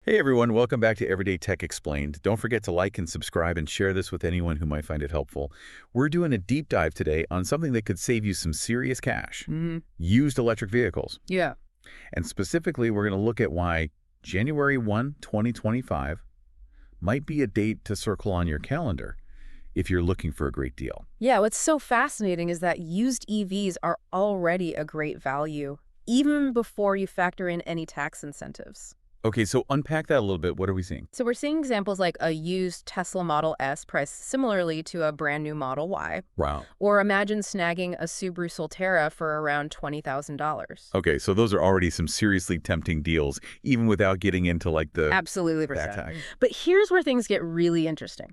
Hey everyone, welcome back to Everyday Tech Explained. Don't forget to like and subscribe and share this with anyone who might find it helpful. We're doing a deep dive today on something that could save you some serious cash. Used electric vehicles. Yeah. And specifically, we're going to look at why January 1, 2025 might be a date to circle on your calendar if you're looking for a great deal. Yeah, what's so fascinating is that used EVs are already a great value, even before you factor in any tax incentives. Okay, so unpack that a little bit. What are we seeing? So we're seeing examples like a used Tesla Model S priced similarly to a brand new Model Y. Wow. Or imagine snagging a Subaru Solterra for around $20,000. Okay, so those are already some seriously tempting deals, even without getting into like the Absolutely, back percent. tag. But here's where things get really interesting.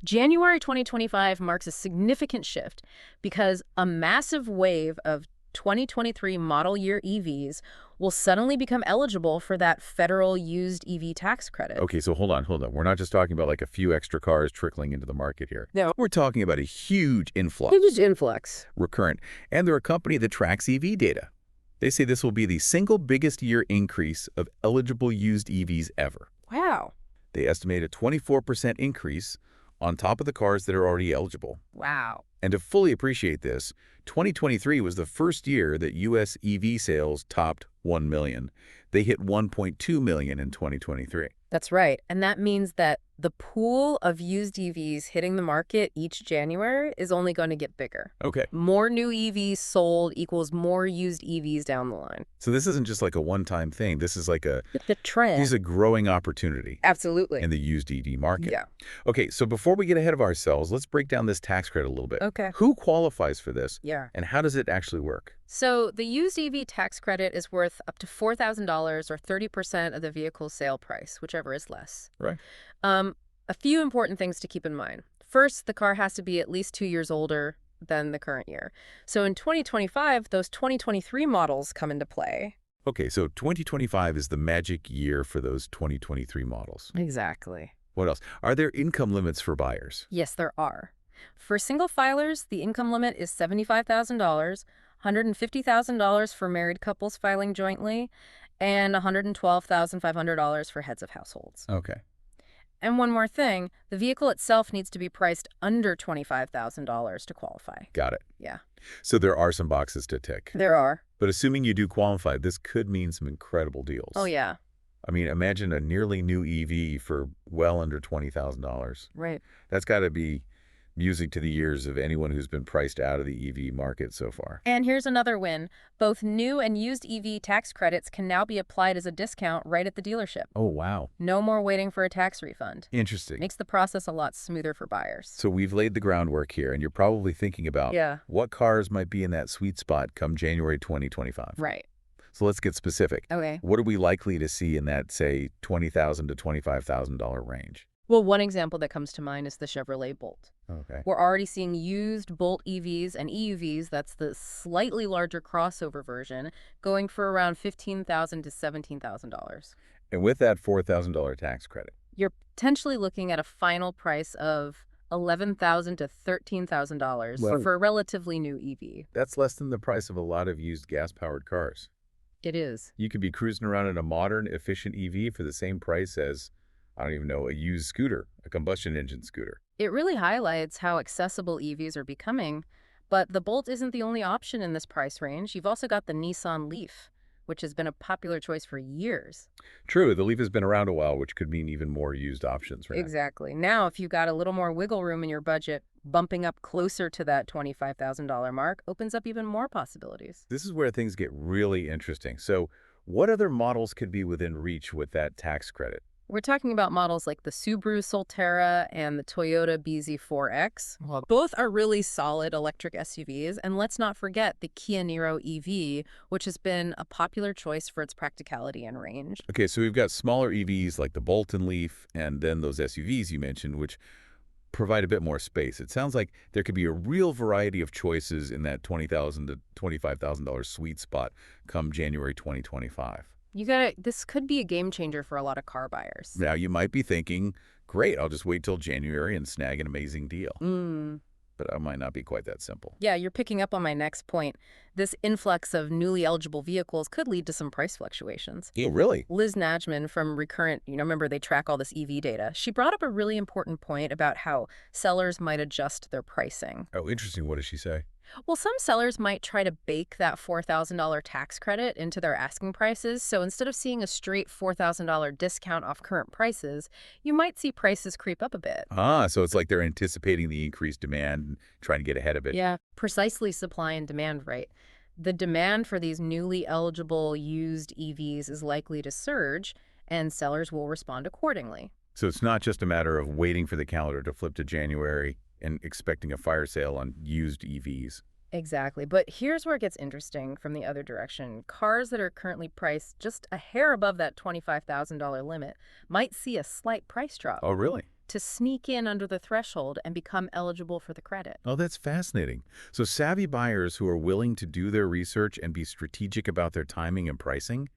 January 2025 marks a significant shift because a massive wave of 2023 model year EVs will suddenly become eligible for that federal used EV tax credit. Okay, so hold on. We're not just talking about like a few extra cars trickling into the market here. No. We're talking about a huge influx, Huge influx. recurrent, and they're a company that tracks EV data. They say this will be the single biggest year increase of eligible used EVs ever. Wow. They estimate a 24% increase on top of the cars that are already eligible. Wow. And to fully appreciate this, 2023 was the first year that U.S. EV sales topped 1 million. They hit 1.2 million in 2023. That's right. And that means that the pool of used EVs hitting the market each January is only going to get bigger. Okay, More new EVs sold equals more used EVs down the line. so this isn't just like a one-time thing. This is like The trend. this is a growing opportunity Absolutely. in the used EV market. Yeah. Okay, so before we get ahead of ourselves, let's break down this tax credit a little bit. Okay. Who qualifies for this, Yeah. and how does it actually work? So the used EV tax credit is worth up to $4,000 or 30% of the vehicle's sale price, whichever is less. Right. A few important things to keep in mind. First, the car has to be at least 2 years older than the current year. So in 2025, those 2023 models come into play. Okay, so 2025 is the magic year for those 2023 models. Exactly. What else? Are there income limits for buyers? Yes, there are. For single filers, the income limit is $75,000, $150,000 for married couples filing jointly, and $112,500 for heads of households. Okay. And one more thing, the vehicle itself needs to be priced under $25,000 to qualify. Got it. Yeah. So there are some boxes to tick. There are. But assuming you do qualify, this could mean some incredible deals. Oh, yeah. I mean, imagine a nearly new EV for well under $20,000. Right. That's got to be music to the ears of anyone who's been priced out of the EV market so far. And here's another win. Both new and used EV tax credits can now be applied as a discount right at the dealership. Oh, wow. No more waiting for a tax refund. Interesting. Makes the process a lot smoother for buyers. So we've laid the groundwork here, and you're probably thinking about what cars might be in that sweet spot come January 2025. Right. So let's get specific. Okay. What are we likely to see in that, say, $20,000 to $25,000 range? Well, one example that comes to mind is the Chevrolet Bolt. Okay. We're already seeing used Bolt EVs and EUVs, that's the slightly larger crossover version, going for around $15,000 to $17,000. And with that $4,000 tax credit. You're potentially looking at a final price of $11,000 to $13,000 Well, for a relatively new EV. That's less than the price of a lot of used gas-powered cars. It is. You could be cruising around in a modern, efficient EV for the same price as, I don't even know, a used scooter, a combustion engine scooter. It really highlights how accessible EVs are becoming, but the Bolt isn't the only option in this price range. You've also got the Nissan Leaf, which has been a popular choice for years. True, the Leaf has been around a while, which could mean even more used options, right? Exactly. Now, if you've got a little more wiggle room in your budget, bumping up closer to that $25,000 mark opens up even more possibilities. This is where things get really interesting. So what other models could be within reach with that tax credit? We're talking about models like the Subaru Solterra and the Toyota BZ4X. Well, both are really solid electric SUVs, and let's not forget the Kia Niro EV, which has been a popular choice for its practicality and range. Okay, so we've got smaller EVs like the Bolt and Leaf, and then those SUVs you mentioned, which provide a bit more space. It sounds like there could be a real variety of choices in that $20,000 to $25,000 sweet spot come January 2025. This could be a game changer for a lot of car buyers. Now, you might be thinking, great, I'll just wait till January and snag an amazing deal. but it might not be quite that simple. Yeah, you're picking up on my next point. This influx of newly eligible vehicles could lead to some price fluctuations. Oh, really? Liz Najman from Recurrent, remember they track all this EV data. She brought up a really important point about how sellers might adjust their pricing. Oh, interesting. What does she say? Well, some sellers might try to bake that $4,000 tax credit into their asking prices. So instead of seeing a straight $4,000 discount off current prices, you might see prices creep up a bit. Ah, so it's like they're anticipating the increased demand and trying to get ahead of it. Yeah, precisely supply and demand, right? The demand for these newly eligible used EVs is likely to surge, and sellers will respond accordingly. So it's not just a matter of waiting for the calendar to flip to January and expecting a fire sale on used EVs. Exactly. But here's where it gets interesting from the other direction. Cars that are currently priced just a hair above that $25,000 limit might see a slight price drop Oh, really? to sneak in under the threshold and become eligible for the credit. Oh, that's fascinating. So savvy buyers who are willing to do their research and be strategic about their timing and pricing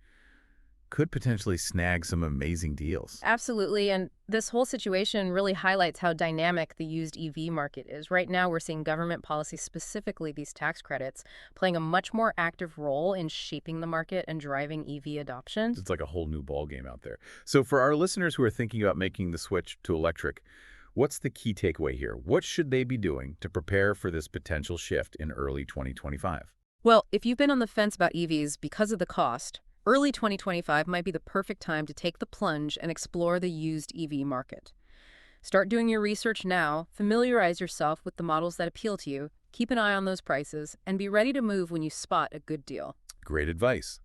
could potentially snag some amazing deals. Absolutely. And this whole situation really highlights how dynamic the used EV market is. Right now, we're seeing government policy, specifically these tax credits, playing a much more active role in shaping the market and driving EV adoption. It's like a whole new ballgame out there. So for our listeners who are thinking about making the switch to electric, what's the key takeaway here? What should they be doing to prepare for this potential shift in early 2025? Well, if you've been on the fence about EVs because of the cost, early 2025 might be the perfect time to take the plunge and explore the used EV market. Start doing your research now, familiarize yourself with the models that appeal to you, keep an eye on those prices, and be ready to move when you spot a good deal. Great advice.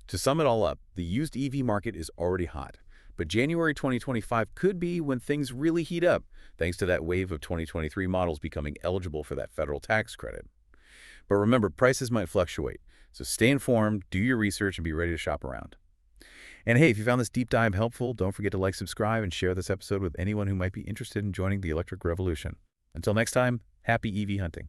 To sum it all up, the used EV market is already hot, but January 2025 could be when things really heat up, thanks to that wave of 2023 models becoming eligible for that federal tax credit. But remember, prices might fluctuate, so stay informed, do your research, and be ready to shop around. And hey, if you found this deep dive helpful, don't forget to like, subscribe, and share this episode with anyone who might be interested in joining the electric revolution. Until next time, happy EV hunting.